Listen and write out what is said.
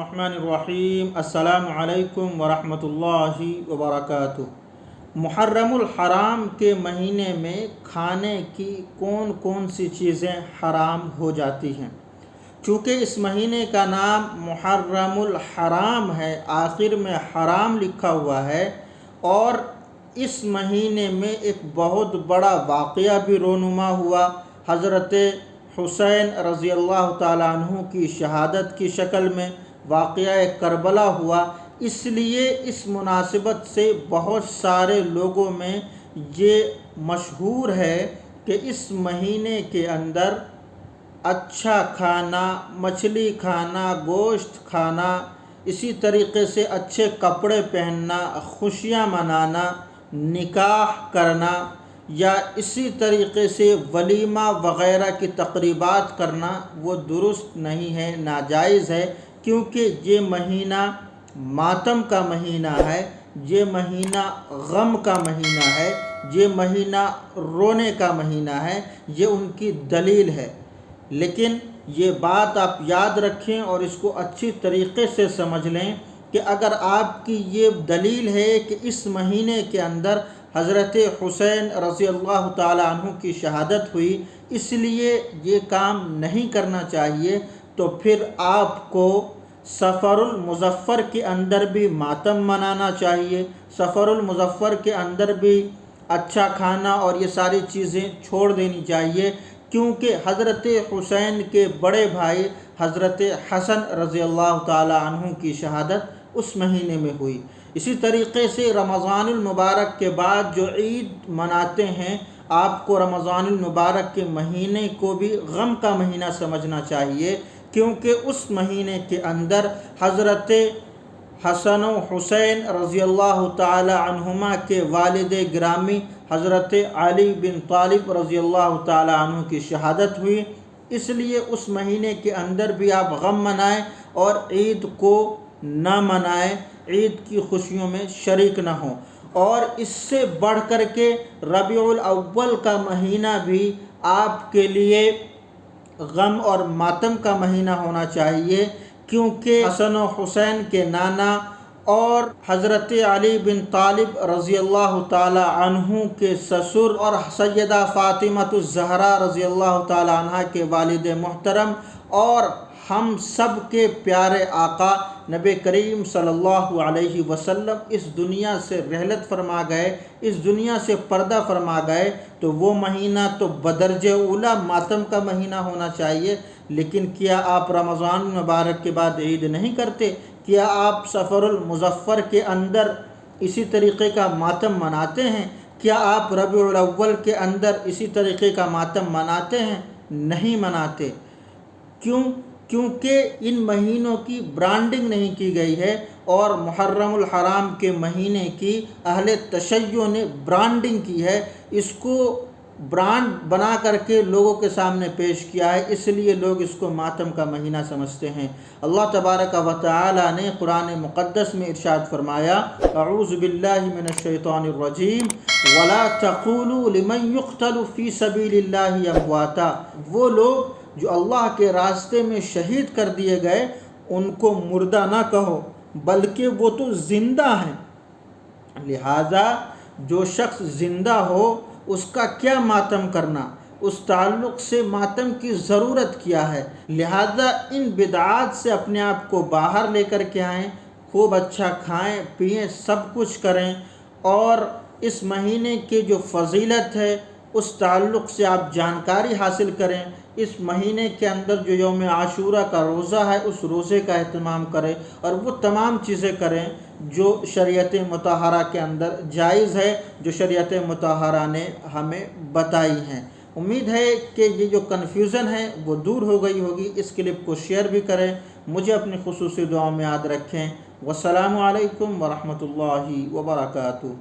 الرحمن الرحیم السلام علیکم ورحمۃ اللہ وبرکاتہ۔ محرم الحرام کے مہینے میں کھانے کی کون کون سی چیزیں حرام ہو جاتی ہیں؟ چونکہ اس مہینے کا نام محرم الحرام ہے، آخر میں حرام لکھا ہوا ہے، اور اس مہینے میں ایک بہت بڑا واقعہ بھی رونما ہوا۔ حضرت حسین رضی اللہ تعالیٰ عنہ کی شہادت کی شکل میں واقعہ کربلا ہوا، اس لیے اس مناسبت سے بہت سارے لوگوں میں یہ مشہور ہے کہ اس مہینے کے اندر اچھا کھانا، مچھلی کھانا، گوشت کھانا، اسی طریقے سے اچھے کپڑے پہننا، خوشیاں منانا، نکاح کرنا یا اسی طریقے سے ولیمہ وغیرہ کی تقریبات کرنا وہ درست نہیں ہے، ناجائز ہے، کیونکہ یہ مہینہ ماتم کا مہینہ ہے، یہ مہینہ غم کا مہینہ ہے، یہ مہینہ رونے کا مہینہ ہے، یہ ان کی دلیل ہے۔ لیکن یہ بات آپ یاد رکھیں اور اس کو اچھی طریقے سے سمجھ لیں کہ اگر آپ کی یہ دلیل ہے کہ اس مہینے کے اندر حضرت حسین رضی اللہ تعالیٰ عنہ کی شہادت ہوئی، اس لیے یہ کام نہیں کرنا چاہیے، تو پھر آپ کو سفر المظفر کے اندر بھی ماتم منانا چاہیے، سفر المظفر کے اندر بھی اچھا کھانا اور یہ ساری چیزیں چھوڑ دینی چاہیے، کیونکہ حضرت حسین کے بڑے بھائی حضرت حسن رضی اللہ تعالیٰ عنہ کی شہادت اس مہینے میں ہوئی۔ اسی طریقے سے رمضان المبارک کے بعد جو عید مناتے ہیں، آپ کو رمضان المبارک کے مہینے کو بھی غم کا مہینہ سمجھنا چاہیے، کیونکہ اس مہینے کے اندر حضرت حسن و حسین رضی اللہ تعالی عنہما کے والد گرامی حضرت علی بن طالب رضی اللہ تعالی عنہ کی شہادت ہوئی، اس لیے اس مہینے کے اندر بھی آپ غم منائیں اور عید کو نہ منائیں، عید کی خوشیوں میں شریک نہ ہوں۔ اور اس سے بڑھ کر کے ربیع الاول کا مہینہ بھی آپ کے لیے غم اور ماتم کا مہینہ ہونا چاہیے، کیونکہ حسن و حسین کے نانا اور حضرت علی بن طالب رضی اللہ تعالی عنہ کے سسر اور سیدہ فاطمہ الزہرا رضی اللہ تعالی عنہ کے والد محترم اور ہم سب کے پیارے آقا نبی کریم صلی اللہ علیہ وسلم اس دنیا سے رحلت فرما گئے، اس دنیا سے پردہ فرما گئے، تو وہ مہینہ تو بدرجہ اولا ماتم کا مہینہ ہونا چاہیے۔ لیکن کیا آپ رمضان المبارک کے بعد عید نہیں کرتے؟ کیا آپ سفر المظفر کے اندر اسی طریقے کا ماتم مناتے ہیں؟ کیا آپ ربیع الاول کے اندر اسی طریقے کا ماتم مناتے ہیں؟ نہیں مناتے۔ کیونکہ ان مہینوں کی برانڈنگ نہیں کی گئی ہے، اور محرم الحرام کے مہینے کی اہل تشیع نے برانڈنگ کی ہے، اس کو برانڈ بنا کر کے لوگوں کے سامنے پیش کیا ہے، اس لیے لوگ اس کو ماتم کا مہینہ سمجھتے ہیں۔ اللہ تبارک و تعالی نے قرآن مقدس میں ارشاد فرمایا، اعوذ باللہ من الشیطان الرجیم ولا تقولوا لمن يقتل في سبيل الله امواتا، وہ لوگ جو اللہ کے راستے میں شہید کر دیے گئے ان کو مردہ نہ کہو، بلکہ وہ تو زندہ ہیں۔ لہذا جو شخص زندہ ہو اس کا کیا ماتم کرنا، اس تعلق سے ماتم کی ضرورت کیا ہے؟ لہذا ان بدعات سے اپنے آپ کو باہر لے کر کے آئیں، خوب اچھا کھائیں پئیں، سب کچھ کریں، اور اس مہینے کی جو فضیلت ہے اس تعلق سے آپ جانکاری حاصل کریں۔ اس مہینے کے اندر جو یوم عاشورہ کا روزہ ہے اس روزے کا اہتمام کریں، اور وہ تمام چیزیں کریں جو شریعت مطہرہ کے اندر جائز ہے، جو شریعت مطہرہ نے ہمیں بتائی ہیں۔ امید ہے کہ یہ جو کنفیوژن ہے وہ دور ہو گئی ہوگی۔ اس کلپ کو شیئر بھی کریں، مجھے اپنی خصوصی دعاؤں میں یاد رکھیں۔ والسلام علیکم ورحمۃ اللہ وبرکاتہ۔